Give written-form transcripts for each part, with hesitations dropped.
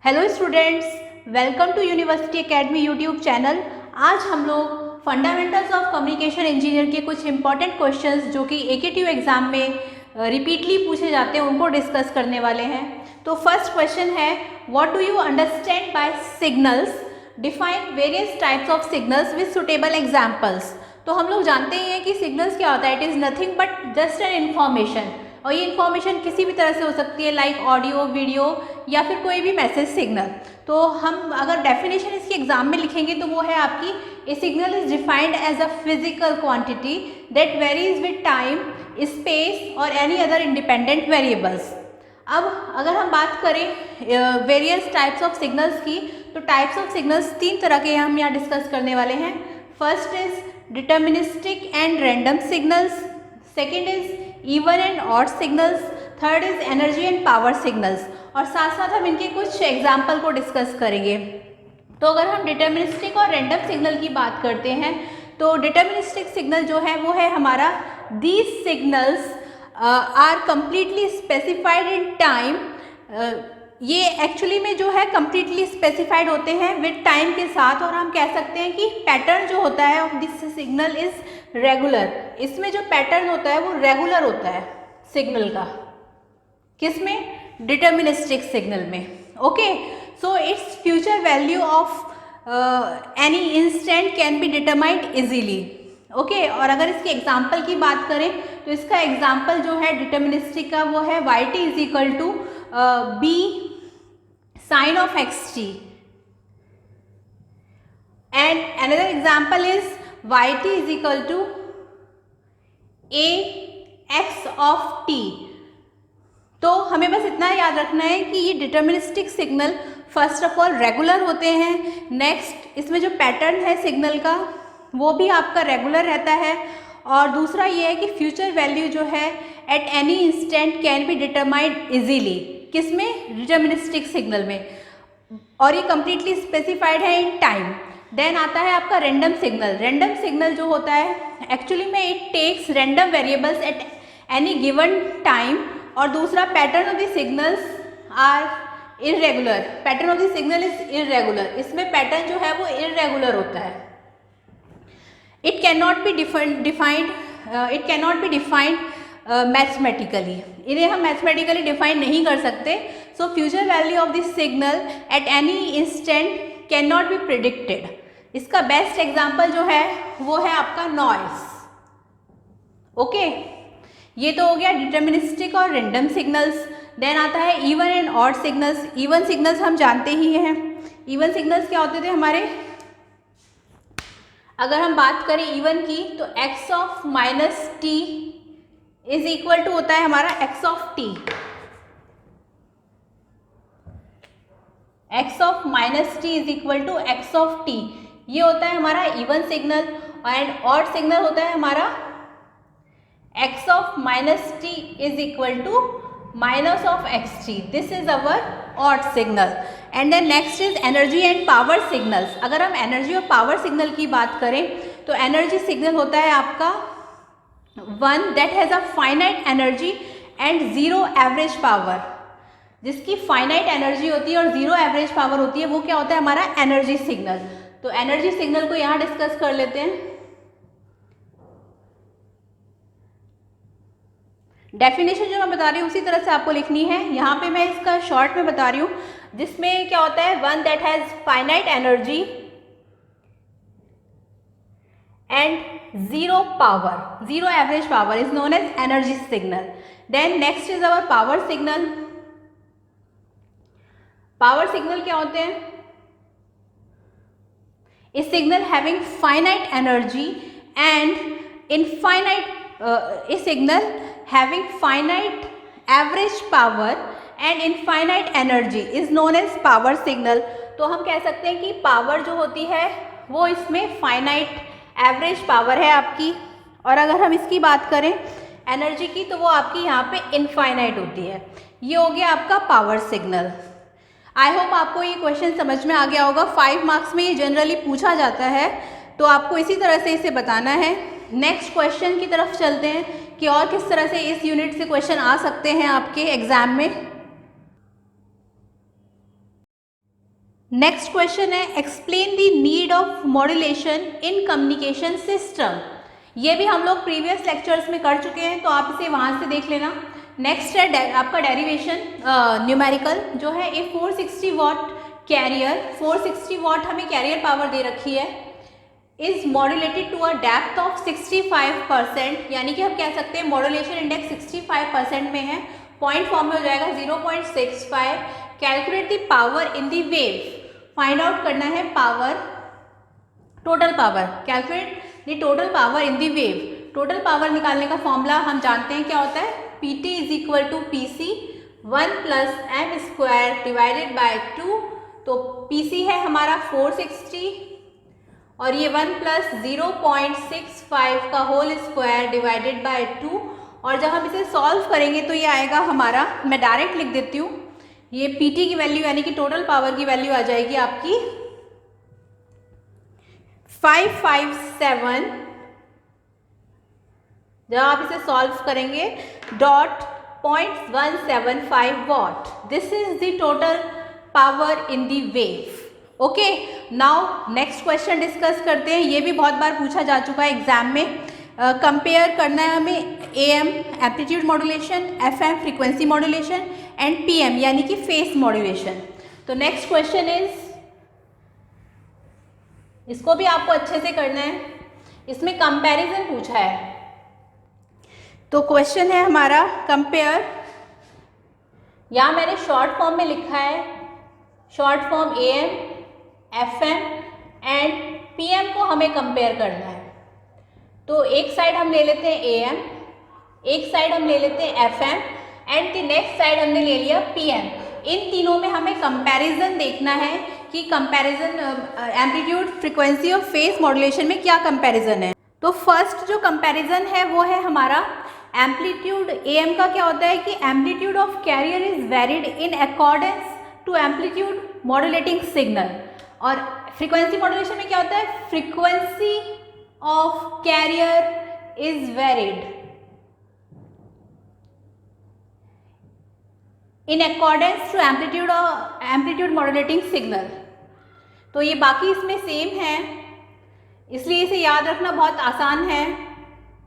Hello students, welcome to university academy YouTube channel. आज हम लोग फंडामेंटल्स ऑफ कम्युनिकेशन इंजीनियर के कुछ इंपॉर्टेंट क्वेश्चंस जो कि एकेटीयू एग्जाम में रिपीटली पूछे जाते हैं उनको डिस्कस करने वाले हैं। तो फर्स्ट क्वेश्चन है, what do you understand by signals, define various types of signals with suitable examples. तो हम लोग जानते ही हैं कि सिग्नल्स क्या होता है, it is nothing but just an information, और ये इन्फॉर्मेशन किसी भी तरह से हो सकती है, लाइक ऑडियो, वीडियो या फिर कोई भी मैसेज सिग्नल। तो हम अगर डेफिनेशन इसके एग्जाम में लिखेंगे तो वो है आपकी, a signal is defined as a physical quantity that varies with time, space और एनी अदर इंडिपेंडेंट वेरिएबल्स। अब अगर हम बात करें वेरियस टाइप्स ऑफ सिग्नल्स की, तो टाइप्स ऑफ सिग्नल्स तीन तरह के हम यहाँ डिस्कस करने वाले हैं। First is deterministic and random signals, second is even and odd signals, third is energy and power signals. और साथ साथ हम इनके कुछ एग्जाम्पल को डिस्कस करेंगे। तो अगर हम डिटर्मिनिस्टिक और रैंडम सिग्नल की बात करते हैं, तो डिटर्मिनिस्टिक सिग्नल जो है वो है हमारा, these signals are completely specified in time. ये एक्चुअली में जो है कम्प्लीटली स्पेसिफाइड होते हैं विद टाइम के साथ, और हम कह सकते हैं कि पैटर्न जो होता है of this signal is regular. इसमें जो पैटर्न होता है वो रेगुलर होता है सिग्नल का, किसमें? डिटर्मिनिस्टिक सिग्नल में। Okay, so its future value of any instant can be determined easily. Okay, और अगर इसके एग्जाम्पल की बात करें तो इसका एग्जाम्पल जो है डिटर्मिनिस्टिक का वो है y t is equal to b sine of x t, and another example is y t is equal to a x of t. तो हमें बस इतना याद रखना है कि ये deterministic signal first of all regular होते हैं। नेक्स्ट, इसमें जो पैटर्न है सिग्नल का वो भी आपका रेगुलर रहता है। और दूसरा ये है कि फ्यूचर वैल्यू जो है eight any instant can be determined easily, किसमें? डिटर्मिनिस्टिक सिग्नल में, और ये कम्प्लीटली स्पेसिफाइड है इन टाइम। देन आता है आपका रैंडम सिग्नल। रैंडम सिग्नल जो होता है एक्चुअली में it takes random variables at any given time, और दूसरा pattern of the signals are irregular. Pattern of the signal is irregular, इसमें पैटर्न जो है वो इरेगुलर होता है। It can not be defined mathematically, इन्हें हम मैथमेटिकली डिफाइन नहीं कर सकते। So future value of this signal at any instant can not be predicted. इसका बेस्ट एग्जाम्पल जो है वो है आपका नॉइस। ओके, ये तो हो गया डिटर्मिनिस्टिक और रैंडम सिग्नल्स। देन आता है even and odd signals. Even signals हम जानते ही हैं। इवन सिग्नल्स क्या होते थे हमारे? अगर हम बात करें इवन की, तो x of minus t is equal to होता है हमारा x of t. x of minus t is equal to x of t, ये होता है हमारा even signal. And odd signal होता है हमारा x of minus t is equal to minus of x t. This is our odd signal. And then next is energy and power signals. अगर हम energy और पावर सिग्नल की बात करें तो एनर्जी सिग्नल होता है आपका one that has a finite energy and zero average power. जिसकी फाइनाइट एनर्जी होती है और ज़ीरो एवरेज पावर होती है वो क्या होता है? हमारा एनर्जी सिग्नल। तो एनर्जी सिग्नल को यहाँ डिस्कस कर लेते हैं। डेफिनेशन जो मैं बता रही हूँ उसी तरह से आपको लिखनी है। यहाँ पे मैं इसका शॉर्ट में बता रही हूँ, जिसमें क्या होता है, one that has finite energy and zero power, zero average power is known as energy signal. Then next is our power signal. Power signal क्या होते हैं? A signal having finite energy and infinite, a signal having finite average power and infinite energy is known as power signal। तो हम कह सकते हैं कि power जो होती है वो इसमें फाइनाइट एवरेज पावर है आपकी, और अगर हम इसकी बात करें एनर्जी की तो वो आपकी यहाँ पे इनफाइनाइट होती है। ये हो गया आपका पावर सिग्नल। आई होप आपको ये क्वेश्चन समझ में आ गया होगा। 5 मार्क्स में ये जनरली पूछा जाता है, तो आपको इसी तरह से इसे बताना है। नेक्स्ट क्वेश्चन की तरफ चलते हैं कि और किस तरह से इस यूनिट से क्वेश्चन आ सकते हैं आपके एग्जाम में। नेक्स्ट क्वेश्चन है explain the need of modulation in communication system. ये भी हम लोग प्रीवियस लेक्चर्स में कर चुके हैं, तो आप इसे वहाँ से देख लेना। नेक्स्ट है आपका डेरिवेशन न्यूमेरिकल जो है ए 460 वॉट कैरियर, 460 वॉट हमें कैरियर पावर दे रखी है, is modulated to a depth of 65%, यानी कि हम कह सकते हैं मॉड्यूलेशन इंडेक्स 65% में है, पॉइंट फॉर्म में हो जाएगा 0.65। Calculate the power in the wave, find out करना है power, total power, calculate the total power in the wave. Total power निकालने का फॉर्मूला हम जानते हैं क्या होता है, PT is equal to PC 1 plus m square divided by 2। तो PC है हमारा 460 और ये 1 प्लस 0.65 का होल स्क्वायर डिवाइडेड बाय 2, और जब हम इसे सॉल्व करेंगे तो ये आएगा हमारा, मैं डायरेक्ट लिख देती हूँ, ये PT की वैल्यू यानी कि टोटल पावर की वैल्यू आ जाएगी आपकी 557, जब आप इसे सॉल्व करेंगे .0175 what. This is the total power in the wave. Okay, now next question discuss करते हैं। ये भी बहुत बार पूछा जा चुका है एग्जाम में। कंपेयर करना है हमें AM amplitude modulation, FM frequency modulation and PM यानी कि फेस मॉड्यूलेशन। तो नेक्स्ट क्वेश्चन इज, इसको भी आपको अच्छे से करना है, इसमें कंपैरिजन पूछा है। तो क्वेश्चन है हमारा कंपेयर, यहाँ मैंने शॉर्ट फॉर्म में लिखा है, short form AM, FM and PM को हमें कंपेयर करना है। तो एक साइड हम ले लेते हैं AM, एक साइड हम ले लेते हैं FM and the next side हमने ले लिया PM। इन तीनों में हमें कंपैरिजन देखना है कि कंपैरिजन एम्पलीट्यूड फ्रीक्वेंसी और फेस मॉड्यूलेशन में क्या कंपैरिजन है। तो फर्स्ट जो कंपैरिजन है वो है हमारा एम्पलीट्यूड। AM का क्या होता है कि amplitude of carrier is varied in accordance to amplitude modulating signal, और फ्रीक्वेंसी मॉड्यूलेशन में क्या होता है, frequency of carrier is varied in accordance to amplitude modulating signal. तो ये बाकी इसमें सेम है, इसलिए इसे याद रखना बहुत आसान है।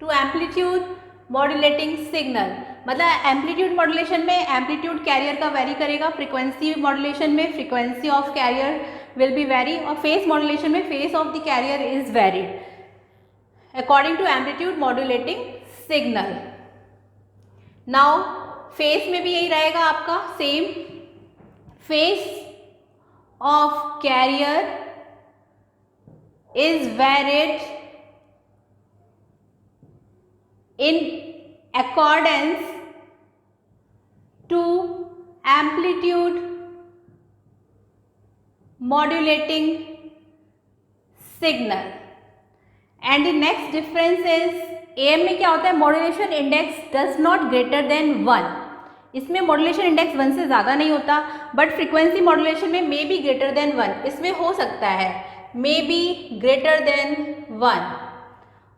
टू एम्पलीट्यूड मॉड्यूलेटिंग सिग्नल मतलब एम्पलीट्यूड मॉड्यूलेशन में एम्पलीट्यूड कैरियर का वेरी करेगा, फ्रीक्वेंसी मॉड्यूलेशन में frequency of carrier will be vary, और फेस मॉड्यूलेशन में phase of the carrier is varied according to amplitude modulating signal. Now phase में भी यही रहेगा आपका same, phase of carrier is varied in accordance to amplitude modulating signal, and the next difference is AM में क्या होता है, modulation index does not greater than 1। इसमें मॉड्यूलेशन इंडेक्स 1 से ज़्यादा नहीं होता, बट फ्रीक्वेंसी मॉड्यूलेशन में मे बी ग्रेटर देन 1, इसमें हो सकता है मे बी ग्रेटर देन 1।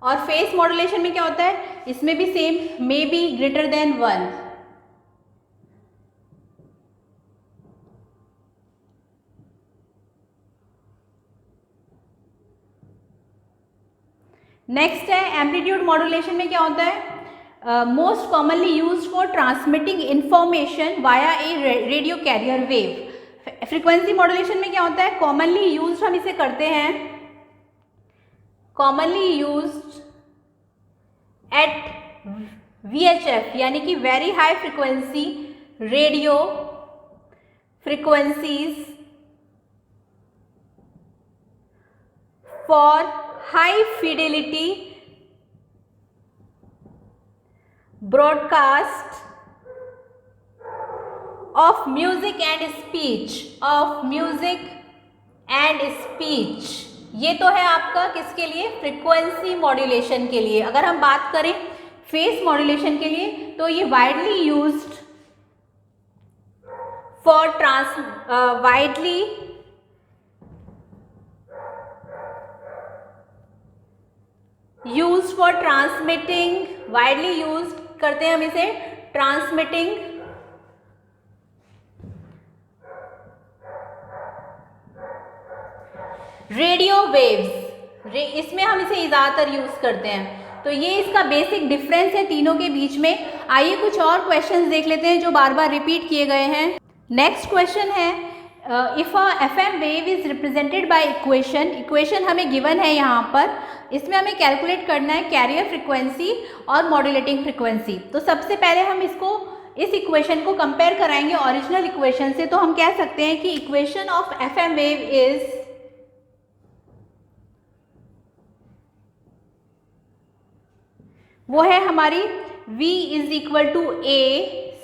और फेस मॉड्यूलेशन में क्या होता है, इसमें भी same may be greater than 1। Next है एम्पलीट्यूड मॉड्यूलेशन में क्या होता है, most commonly used for transmitting information via A radio carrier wave. Frequency modulation में क्या होता है, कॉमनली यूज्ड हम इसे करते हैं, कॉमनली यूज्ड एट VHF यानी कि very high frequency radio frequencies for high Fidelity broadcast of music and speech, of music and speech. ये तो है आपका किसके लिए, फ्रीक्वेंसी मॉड्यूलेशन के लिए। अगर हम बात करें फेस मॉड्यूलेशन के लिए तो ये widely used for transmitting, widely use करते हैं हम इसे ट्रांसमिटिंग रेडियो वेव्स, इसमें हम इसे ज़्यादातर यूज़ करते हैं। तो ये इसका बेसिक डिफरेंस है तीनों के बीच में। आइए कुछ और क्वेश्चंस देख लेते हैं जो बार बार रिपीट किए गए हैं। नेक्स्ट क्वेश्चन है if a FM wave is represented by equation हमें गिवन है यहाँ पर। इसमें हमें कैलकुलेट करना है कैरियर फ्रिक्वेंसी और मॉड्यूलेटिंग फ्रिक्वेंसी। तो सबसे पहले हम इस इक्वेशन को कंपेयर कराएंगे ओरिजिनल इक्वेशन से। तो हम कह सकते हैं कि equation of FM wave is वो है हमारी v is equal to a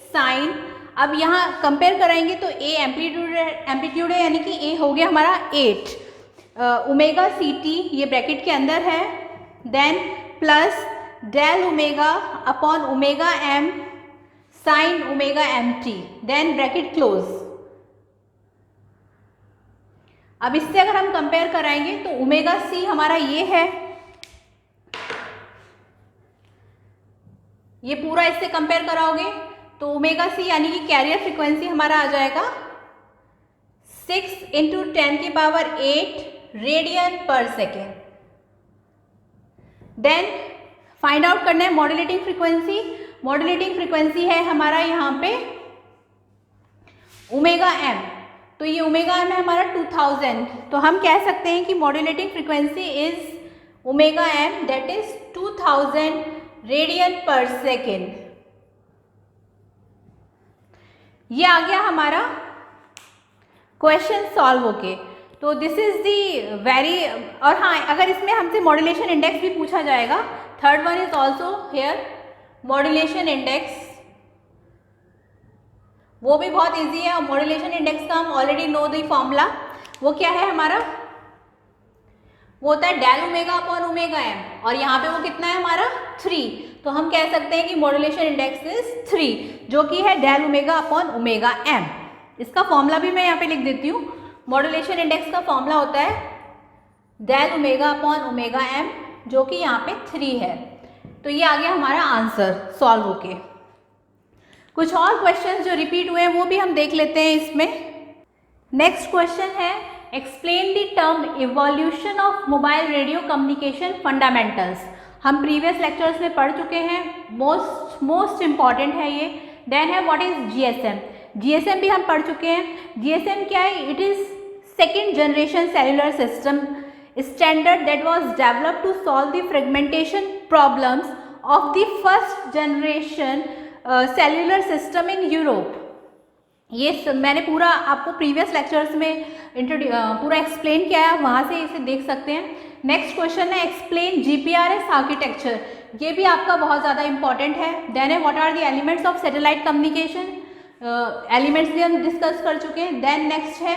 sine. अब यहाँ कंपेयर कराएंगे तो a एम्पलीट्यूड है, यानी कि a हो गया हमारा 8 ओमेगा सी टी, ये ब्रैकेट के अंदर है, then plus del omega upon omega m sine omega m t, then bracket close. अब इससे अगर हम कंपेयर कराएंगे तो ओमेगा सी हमारा ये है, ये पूरा इससे कंपेयर कराओगे तो ओमेगा सी यानी कि कैरियर फ्रीक्वेंसी हमारा आ जाएगा 6 इंटू 10 की power 8 radian per second. Then find out करना है मॉड्यूलेटिंग फ्रीक्वेंसी। मॉड्यूलेटिंग फ्रीक्वेंसी है हमारा यहाँ पे ओमेगा एम। तो ये ओमेगा एम है हमारा 2000। तो हम कह सकते हैं कि modulating frequency is omega m, that is 2000 radian per second. ये आ गया हमारा क्वेश्चन सॉल्व होके। तो दिस इज दी वेरी, और हाँ अगर इसमें हमसे मॉड्यूलेशन इंडेक्स भी पूछा जाएगा, third one is also here modulation index, वो भी बहुत इजी है। और मॉड्यूलेशन इंडेक्स का हम ऑलरेडी नो दी फॉर्मूला, वो क्या है हमारा, वो होता है del omega upon omega m, और यहाँ पे वो कितना है हमारा 3। तो हम कह सकते हैं कि मॉड्यूलेशन इंडेक्स इज 3, जो कि है del omega upon omega m. इसका फॉर्मूला भी मैं यहाँ पे लिख देती हूँ। मॉड्यूलेशन इंडेक्स का फॉर्मूला होता है del omega upon omega m, जो कि यहाँ पे 3 है। तो ये आ गया हमारा आंसर सॉल्व होके। कुछ और क्वेश्चंस जो रिपीट हुए हैं वो भी हम देख लेते हैं इसमें। नेक्स्ट क्वेश्चन है explain the term evolution of mobile radio communication fundamentals. हम प्रीवियस लेक्चर्स में पढ़ चुके हैं, मोस्ट इम्पॉर्टेंट है ये। देन है व्हाट इज जीएसएम। जीएसएम भी हम पढ़ चुके हैं। जीएसएम क्या है, it is second generation cellular system standard that was developed to solve the fragmentation problems of the first generation cellular system in Europe. ये मैंने पूरा आपको प्रीवियस लेक्चर्स में पूरा एक्सप्लेन किया है, वहाँ से इसे देख सकते हैं। नेक्स्ट क्वेश्चन है एक्सप्लेन जीपीआरएस आर्किटेक्चर। ये भी आपका बहुत ज़्यादा इंपॉर्टेंट है। देन है what are the elements of satellite communication, elements भी हम डिस्कस कर चुके हैं। देन नेक्स्ट है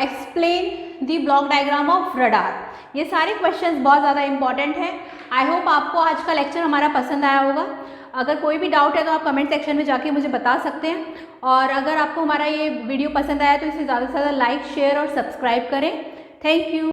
explain the block diagram of radar. ये सारे क्वेश्चंस बहुत ज़्यादा इंपॉर्टेंट हैं। आई होप आपको आज का लेक्चर हमारा पसंद आया होगा। अगर कोई भी डाउट है तो आप कमेंट सेक्शन में जाके मुझे बता सकते हैं। और अगर आपको हमारा ये वीडियो पसंद आया तो इसे ज़्यादा से ज़्यादा लाइक, शेयर और सब्सक्राइब करें। Thank you.